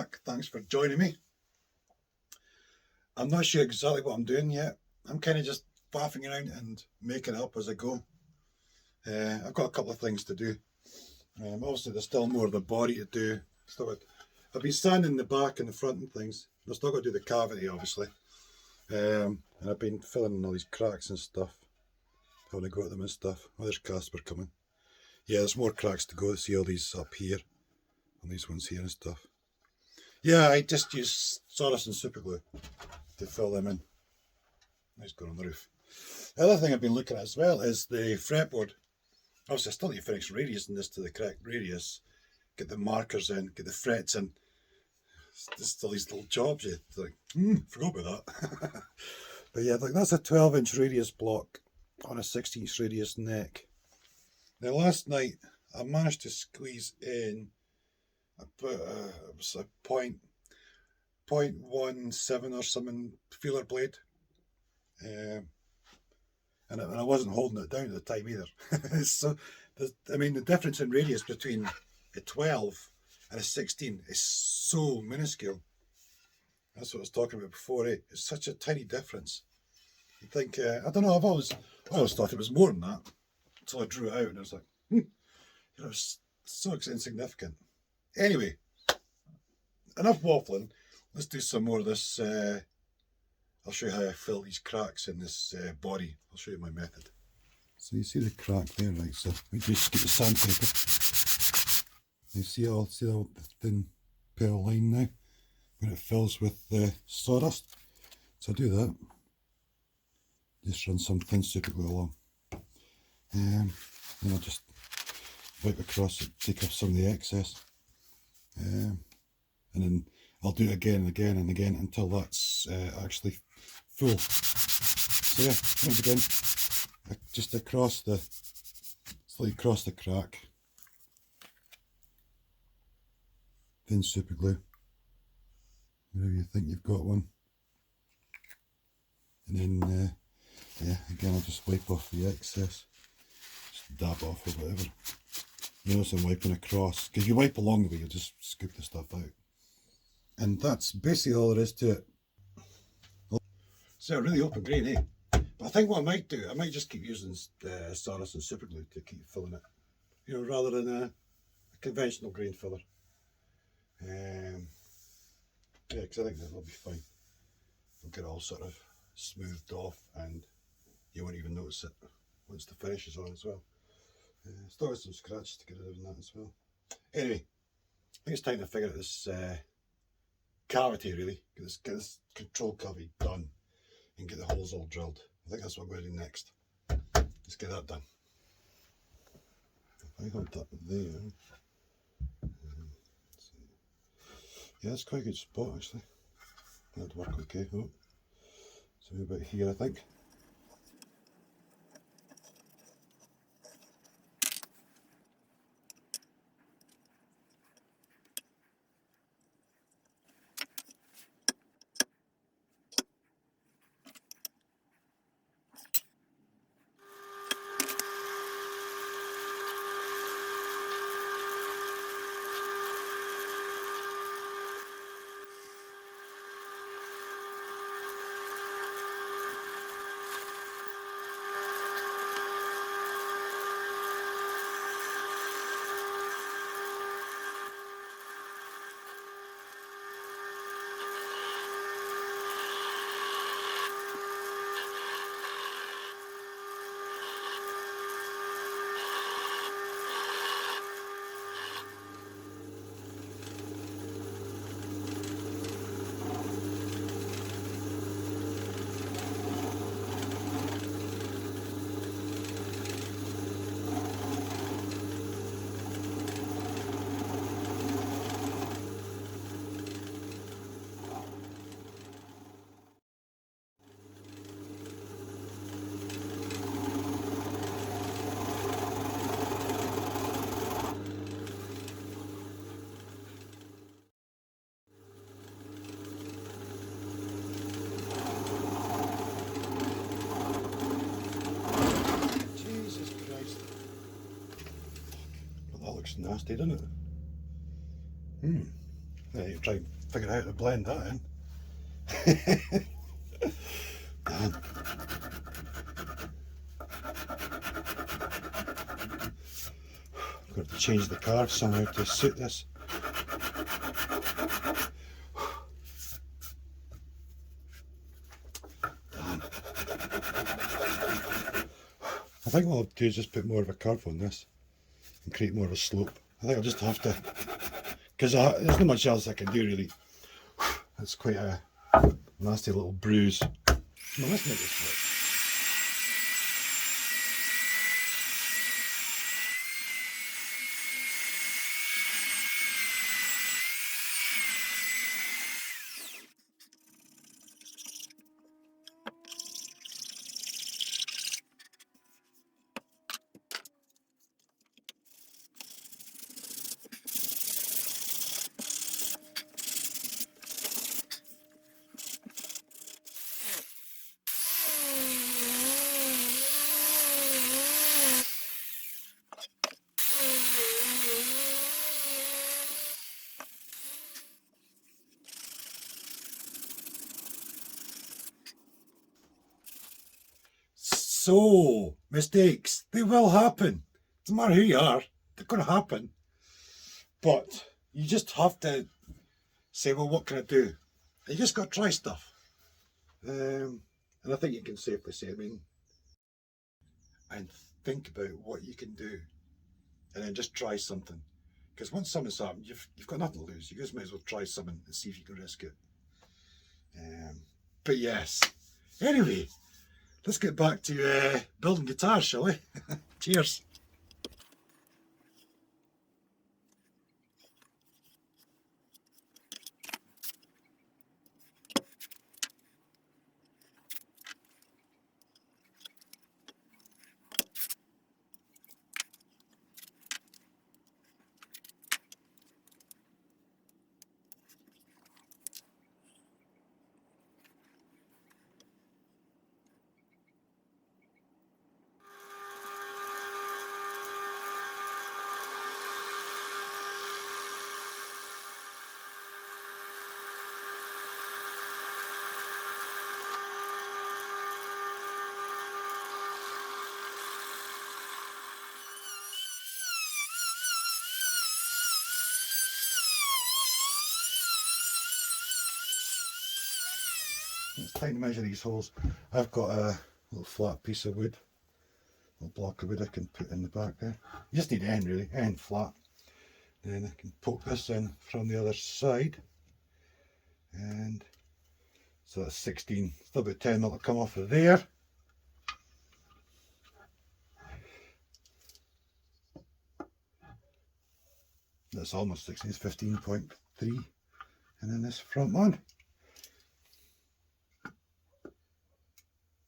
back. Thanks for joining me. I'm not sure exactly what I'm doing yet. I'm kind of just faffing around and making it up as I go. I've got a couple of things to do. Obviously there's still more of the body to do. I've been sanding the back and the front and things. I've still got to do the cavity obviously. And I've been filling in all these cracks and stuff. Having to go at them and stuff. Oh, there's Casper coming. Yeah, there's more cracks to go. See all these up here. And these ones here and stuff. Yeah, I just use sawdust and super glue to fill them in. Nice going on the roof. The other thing I've been looking at as well is the fretboard. Obviously I still need to finish radiusing this to the correct radius. Get the markers in, get the frets in. There's still these little jobs. It's like, forgot about that. But yeah, like that's a 12-inch radius block on a 16-inch radius neck. Now last night I managed to squeeze in about it was a 0.17 or something feeler blade, and I wasn't holding it down at the time either. So I mean the difference in radius between a 12 and a 16 is so minuscule. That's what I was talking about before. It's such a tiny difference. You think I don't know. I always thought it was more than that until I drew it out and I was like, it's so insignificant. Anyway, enough waffling. Let's do some more of this. I'll show you how I fill these cracks in this body. I'll show you my method. So you see the crack there, right? So we just get the sandpaper. You see all the thin pale line now when it fills with sawdust. So I do that. Just run some thin super glue along. Then I'll just wipe across it, take off some of the excess. And then I'll do it again and again and again until that's actually full. So yeah, once again, just slightly across the crack, thin super glue, wherever you think you've got one. And then, yeah, again I'll just wipe off the excess, just dab off or whatever. You notice I'm wiping across, because you wipe along the way, you'll just scoop the stuff out. And that's basically all there is to it. So a really open grain, eh? But I think what I might do, I might just keep using sawdust and super glue to keep filling it. You know, rather than a conventional grain filler. Yeah, because I think that will be fine. It'll get all sort of smoothed off and you won't even notice it once the finish is on as well. Still got some scratches to get rid of in that as well. Anyway, I think it's time to figure out this cavity really. Get this control cavity done and get the holes all drilled. I think that's what I'm going to do next. Let's get that done. If I got that there. Yeah, that's quite a good spot actually. That'd work okay. Oh, so about here I think. Nasty, doesn't it? Yeah, you try and figure out how to blend that in. Damn. I've got to change the car somehow to suit this. Damn. I think what I'll do is just put more of a curve on this and create more of a slope. I think I'll just have to, because there's not much else I can do really. It's quite a nasty little bruise. No, let's make this work. So, mistakes, they will happen. Doesn't matter who you are, they're going to happen. But you just have to say, well, what can I do? And you just got to try stuff. And I think you can safely say, and think about what you can do. And then just try something. Because once something's happened, you've got nothing to lose. You just might as well try something and see if you can risk it. But yes. Anyway, let's get back to building guitars, shall we? Cheers. It's time to measure these holes. I've got a little flat piece of wood, a little block of wood I can put in the back there. You just need end really, end flat. Then I can poke this in from the other side. And so that's 16, still about 10 that'll come off of there. That's almost 16, it's 15.3. And then this front one.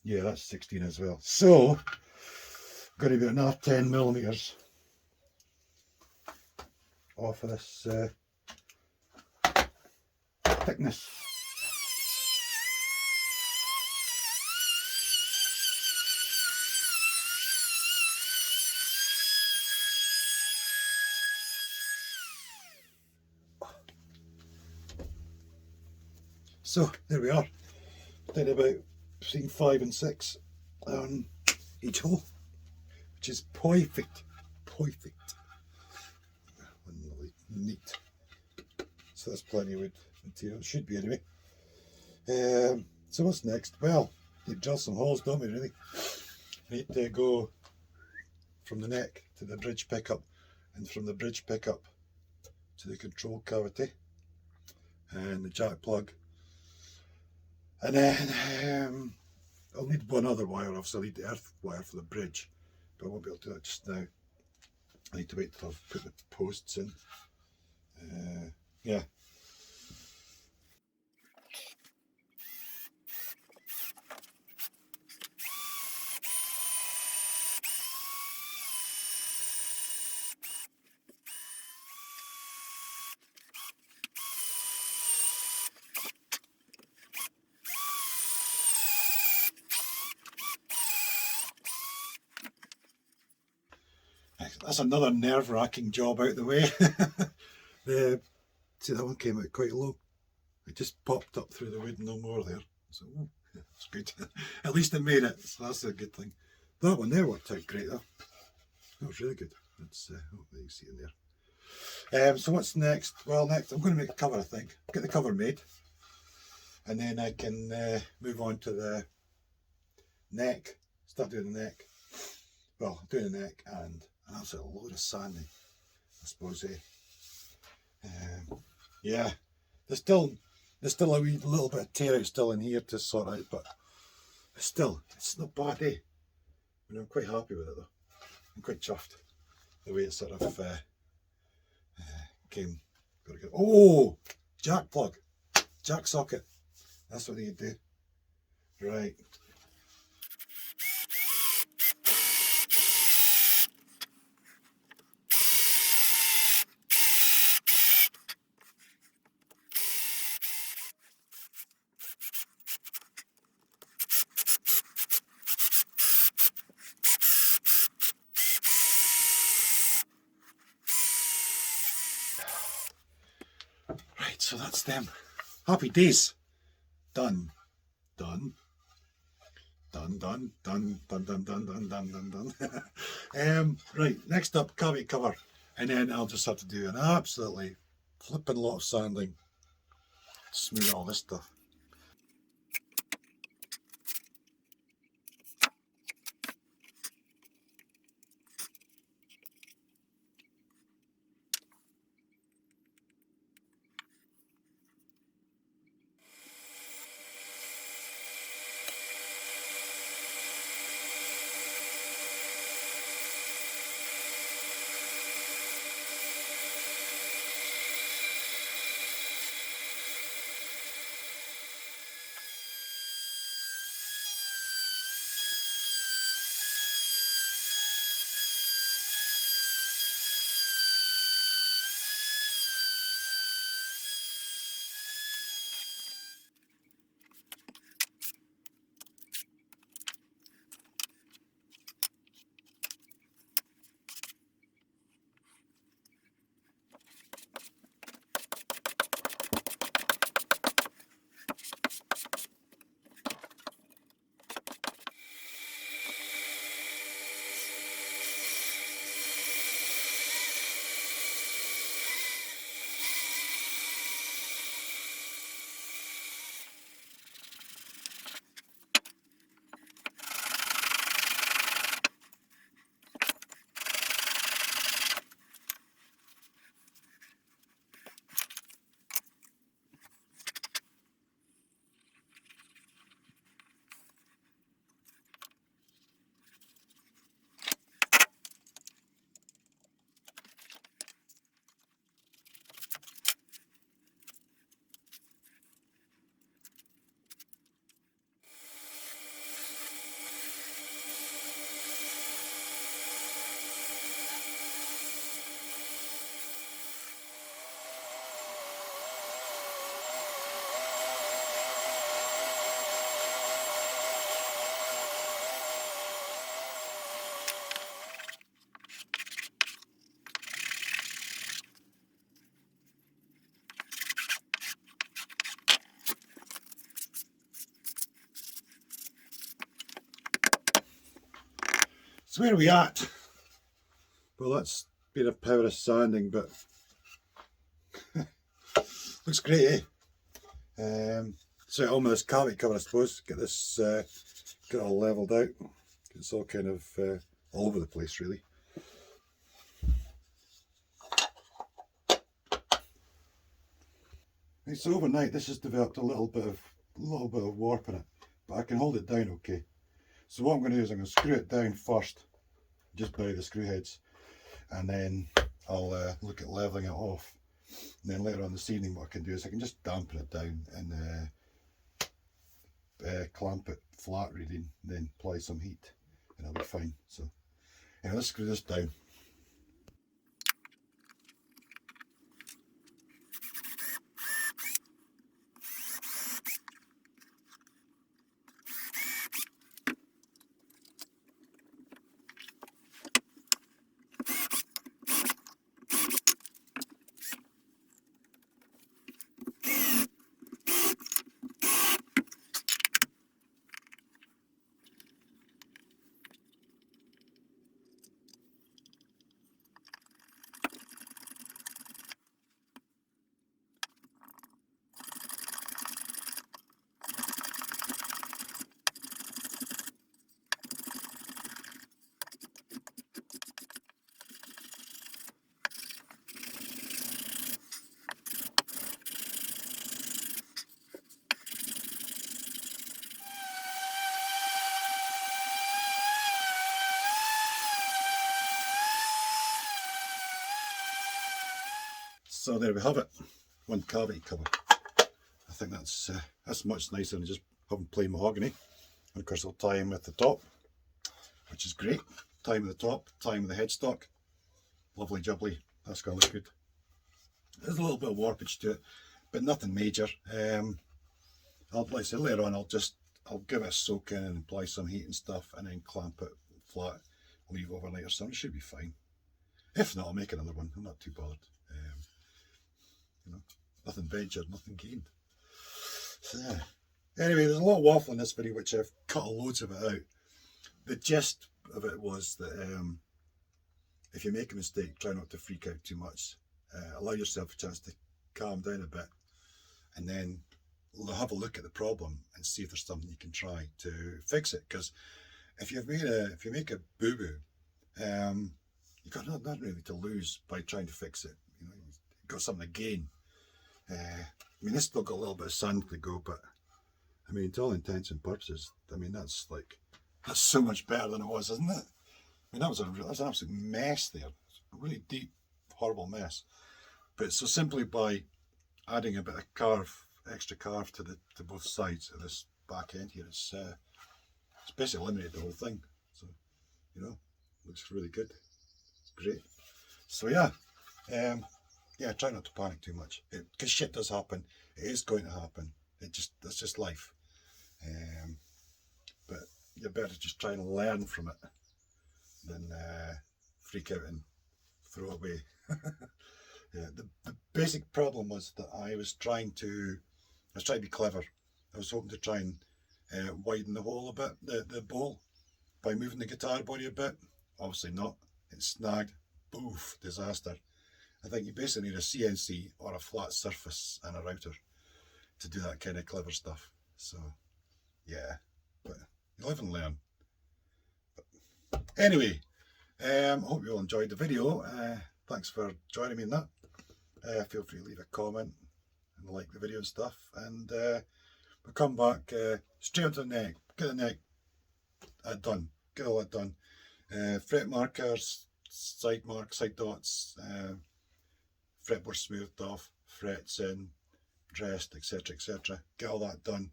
Yeah, that's 16 as well. So, going to be enough 10 millimeters off of this thickness. So there we are. Did about between 5 and 6 on each hole, which is perfect. Perfect. Really neat. So that's plenty of wood material. It should be anyway. So what's next? Well, you drill some holes, don't we really? Need to go from the neck to the bridge pickup, and from the bridge pickup to the control cavity and the jack plug. And then I'll need one other wire, obviously I'll need the earth wire for the bridge, but I won't be able to do that just now. I need to wait till I've put the posts in. Yeah. That's another nerve-wracking job out the way. The See, that one came out quite low. It just popped up through the wood, no more there. So, oh, yeah, that's good. At least it made it, so that's a good thing. That one there worked out great though. That was really good. That's what you see in there. So what's next? Well, next I'm going to make a cover, I think. Get the cover made. And then I can move on to the neck. Start doing the neck. Well, doing the neck and an absolute load of sanding, I suppose. Yeah, there's still a wee little bit of tear out still in here to sort out, but still, it's not bad, eh? I mean, I'm quite happy with it though. I'm quite chuffed the way it sort of came. Oh, jack plug, jack socket. That's what you do, right? Right, so that's them. Happy days. Done. Done. Done, done, done, done, done, done, done, done, done, done. Right, next up, cavity cover. And then I'll just have to do an absolutely flipping lot of sanding. Smooth all this stuff. So where are we at? Well, that's been a power of sanding, but looks great, eh? So on with this cavity cover, I suppose. Get this, get it all levelled out. It's all kind of all over the place, really. Right, so overnight, this has developed a little bit of warp in it, but I can hold it down okay. So what I'm going to do is I'm going to screw it down first, just by the screw heads, and then I'll look at levelling it off. And then later on this evening, what I can do is I can just dampen it down and clamp it flat really, and then apply some heat, and it'll be fine. So anyway, let's screw this down. So there we have it, one cavity cover. I think that's much nicer than just having plain mahogany. And of course I'll tie him at the top, which is great. Tie him at the top, tie him with the headstock. Lovely jubbly, that's going to look good. There's a little bit of warpage to it, but nothing major. Like I said, later on I'll give it a soak in and apply some heat and stuff, and then clamp it flat, leave it overnight or something. It should be fine. If not, I'll make another one. I'm not too bothered. You know, nothing ventured, nothing gained. So, anyway, there's a lot of waffle in this video, which I've cut loads of it out. The gist of it was that if you make a mistake, try not to freak out too much. Allow yourself a chance to calm down a bit, and then have a look at the problem and see if there's something you can try to fix it. Because if you make a boo boo, you've got nothing really to lose by trying to fix it. You know, you've got something to gain. I mean, this still got a little bit of sand to go, but I mean, to all intents and purposes, I mean, that's so much better than it was, isn't it? I mean, that was an absolute mess there. A really deep, horrible mess. But so simply by adding a bit of extra carve to both sides of this back end here, it's basically eliminated the whole thing. So, you know, looks really good. It's great. So yeah, try not to panic too much, because shit does happen. It is going to happen. That's just life. But you're better just try and learn from it than freak out and throw away. Yeah, the basic problem was that I was trying to be clever. I was hoping to try and widen the hole a bit, the bowl, by moving the guitar body a bit. Obviously not. It snagged. Boof, disaster. I think you basically need a CNC or a flat surface and a router to do that kind of clever stuff. So yeah, but you live and learn. But anyway, I hope you all enjoyed the video. Thanks for joining me in that. Feel free to leave a comment and like the video and stuff, and we'll come back straight onto the neck. Get the neck done. Get all that done. Fret markers, side dots, fretboard smoothed off, frets in, dressed, etc, etc. Get all that done,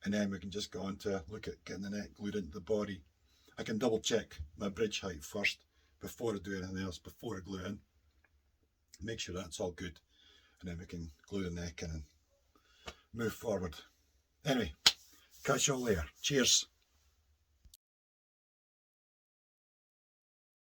and then we can just go on to look at getting the neck glued into the body. I can double check my bridge height first before I do anything else, before I glue it in. Make sure that's all good, and then we can glue the neck in and move forward. Anyway, catch you all later. Cheers.